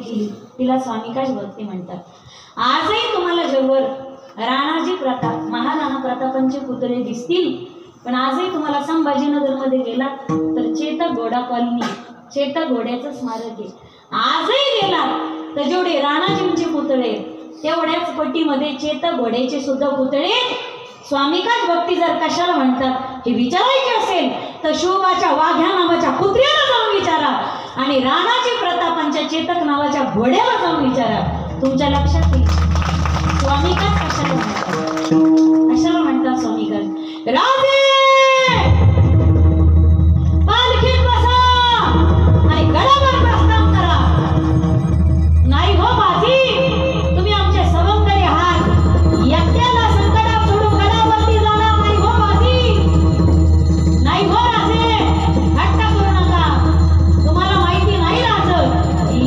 केली तिला स्वामिकाच भक्ती म्हणतात। आजही तुम्हाला जगभर राणाजी प्रताप महाराणा प्रतापांचे पुतळे दिसतील, पण आजही तुम्हाला संभाजीनगरमध्ये गेला तर चेतक घोडा कॉलनी, चेतक घोड्याचं स्मारक आहे। आजही गेला तर जेवढे राणाजींचे पुतळे तेवढ्याच पट्टीमध्ये चेतक घोड्याचे सुद्धा पुतळे। स्वामिकाच भक्ती जर कशाला म्हणतात हे विचारायचे असेल तर शोभाच्या वाघ्या नावाच्या कुत्र्याला जाऊन विचारा आणि राणाजी प्रतापांच्या चेतक नावाच्या घोड्याला जाऊन विचारा, तुमच्या लक्षात येईल स्वामिकाच कशाला म्हणतात। कशाला म्हणतात स्वामिकाच? राजे पालखीत बसा आणि गडावर प्रस्थान करा। नाही हो बाजी, तुम्ही आमचे सवंगरी आहात, एकट्याला संकटात सोडून गडावरती जाणार नाही हो बाजी। नाही हो राजे, हट्ट करू नका। तुम्हाला माहिती नाही राज,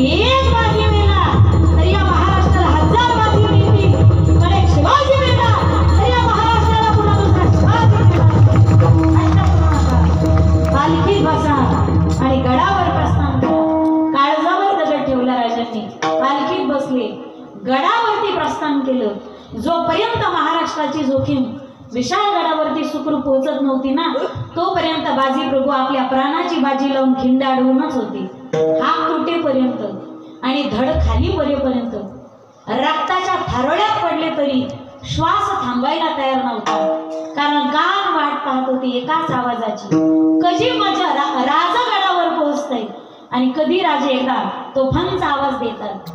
एक बाजी मेला तर या महाराष्ट्राला 1000 बाजी मिळतील, पण एक शिवाजी मेला तर या महाराष्ट्राला पुन्हा दुसरा शिवाजी मिळणार। हट्ट करू नका, पालखीत बसा आणि गडावर प्रस्थान करा। काळजावर दगड ठेवला राजांनी, पालखीत बसले, गडावरती प्रस्थान केलं। जोपर्यंत महाराष्ट्राची जोखीम विशाल गडावरती सुखरूप पोहोचत नव्हती ना, तोपर्यंत बाजी प्रभू आपल्या प्राणाची बाजी लावून खिंड अडवूनच होते। हात तुटेपर्यंत आणि धड खाली पडेपर्यंत रक्ताच्या थारोळ्यात पडले तरी श्वास थांबायला तयार नव्हता, कारण कान वाट पाहत होती एकाच आवाजाची, कधी माझ्या राजा गडावर पोहोचतय आणि कधी राजे एकदा तोफांचा आवाज देतात।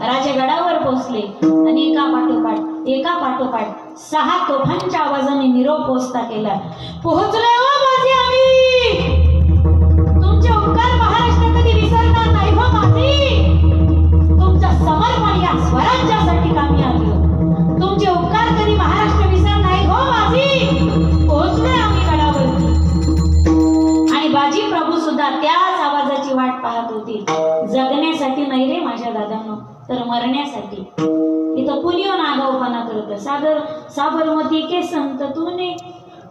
राजे गडावर पोहोचले आणि एका पाठोपाठ 6 तोफांच्या आवाजाने निरोप पोचता केला। पोहोचले हो बाजी आम्ही, तुमचे उपकार महाराष्ट्र कधी विसरणार नाही हो बाजी। तुमचं समर्पण या स्वराज्यासाठी कामी आलं, तुमचे उपकार कधी महाराष्ट्र विसरणार नाही हो बाजी। पोहोचले आम्ही गडावरती आणि बाजी प्रभू सुद्धा त्याच आवाजाची वाट पाहत होती। जगण्यासाठी नाही रे माझ्या दादांनो, तर मरण्यासाठी। इथं पुनियो नागावपणा करत साबरमती के संत तूने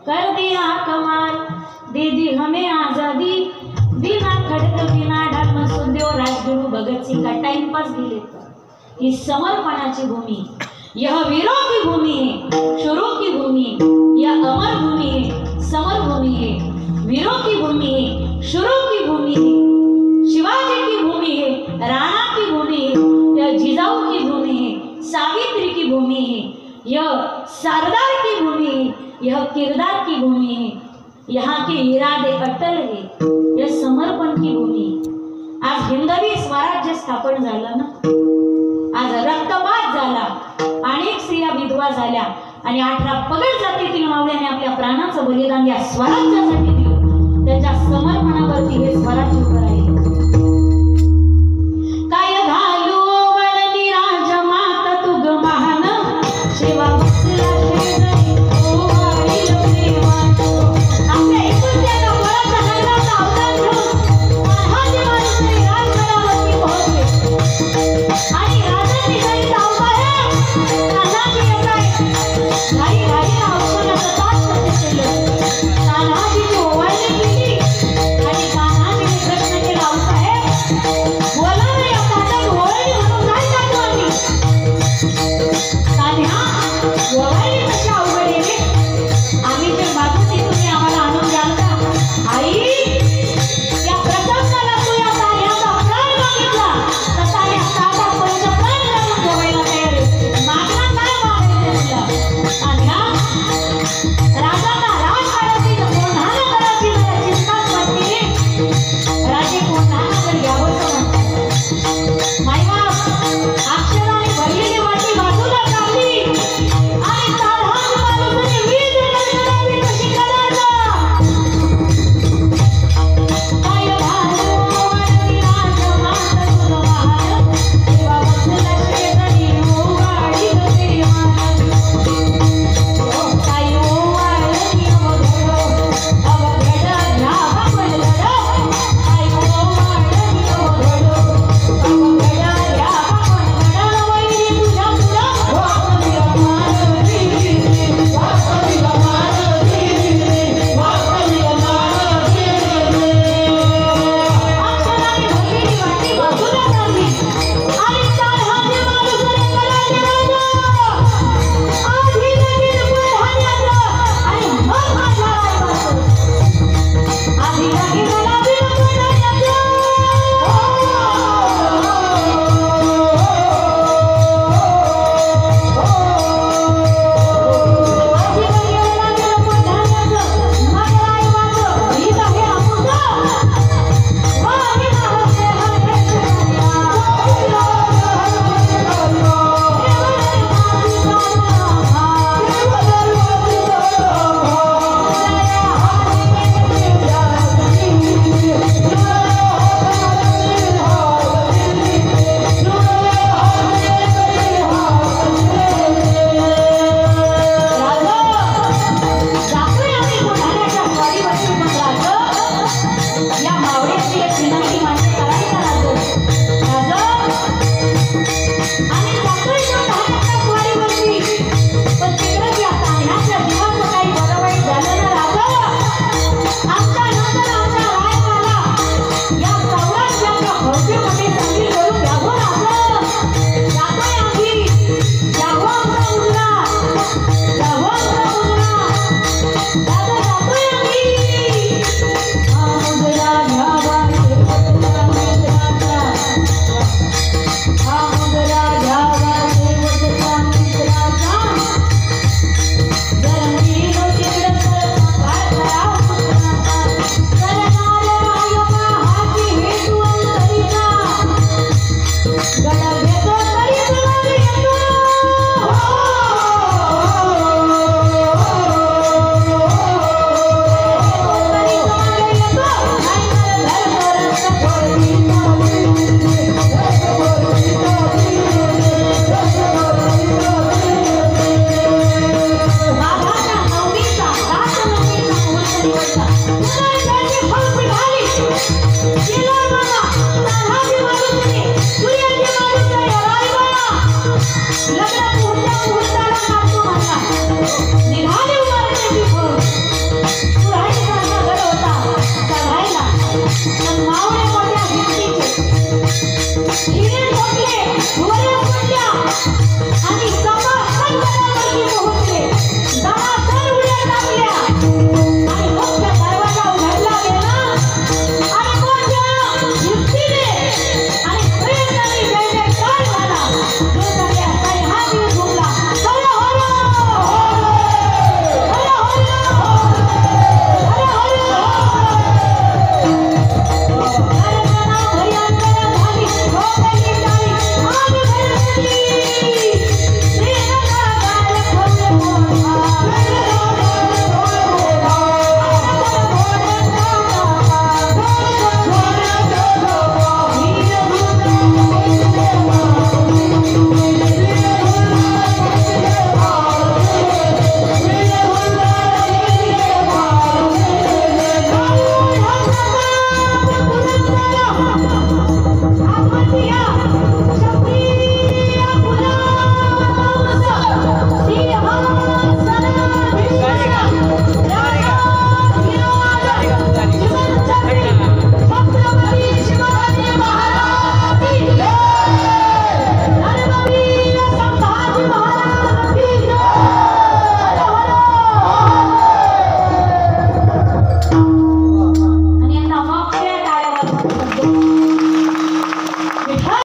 कर दिया कमाल, दे दी हमें आजादी, बिना खड़क बिना ढाल सुखदेव राजगुरु भगत सिंह का टाइम पास गेले। ही समर्पणाची भूमी, यह वीरों की भूमि है, शुरों की भूमि, यह अमर भूमि है, समर भूमि है, वीरों की भूमि है, शुरों की भूमि है, शिवाजी की भूमि है, राणा की भूमि है, यह जिजाऊ की भूमि है, सावित्री की भूमि है, यह सरदार की भूमि है, यह किरदार की भूमि है, यहाँ के इरादे अटल है, यह समर्पण की भूमि है। आज हिंदवी स्वराज्य स्थापन झालं ना, आज रक्तपात झाला, अनेक स्त्रिया विधवा झाल्या आणि 18 पगड जातीतील मावळ्याने आपल्या प्राणाचं बलिदान या स्वराज्यासाठी दिलं। त्याच्या समर्पणावरती हे स्वराज्य उभं राहिले। काय घालू वळणी राजमात तुग महान, शिवा बसला शेजारी ओवाळील प्रेमात। आपल्या एकुलत्या वळाच्या नगराचा अवतार घेऊन महादेव मारुती राजगडावरती पोहोचले आणि राजांनी काही धावता आहे, तानाजी येताय, घाई घाईनं औषधाचं ताट कसं केलं, तानाजीची ओवाळणी केली आणि तानाजीने प्रश्न केला, आऊसाहेब बोला ना, या ताटात ओवाळणी म्हणून काय टाकू आम्ही? तान्हा ओवाळणी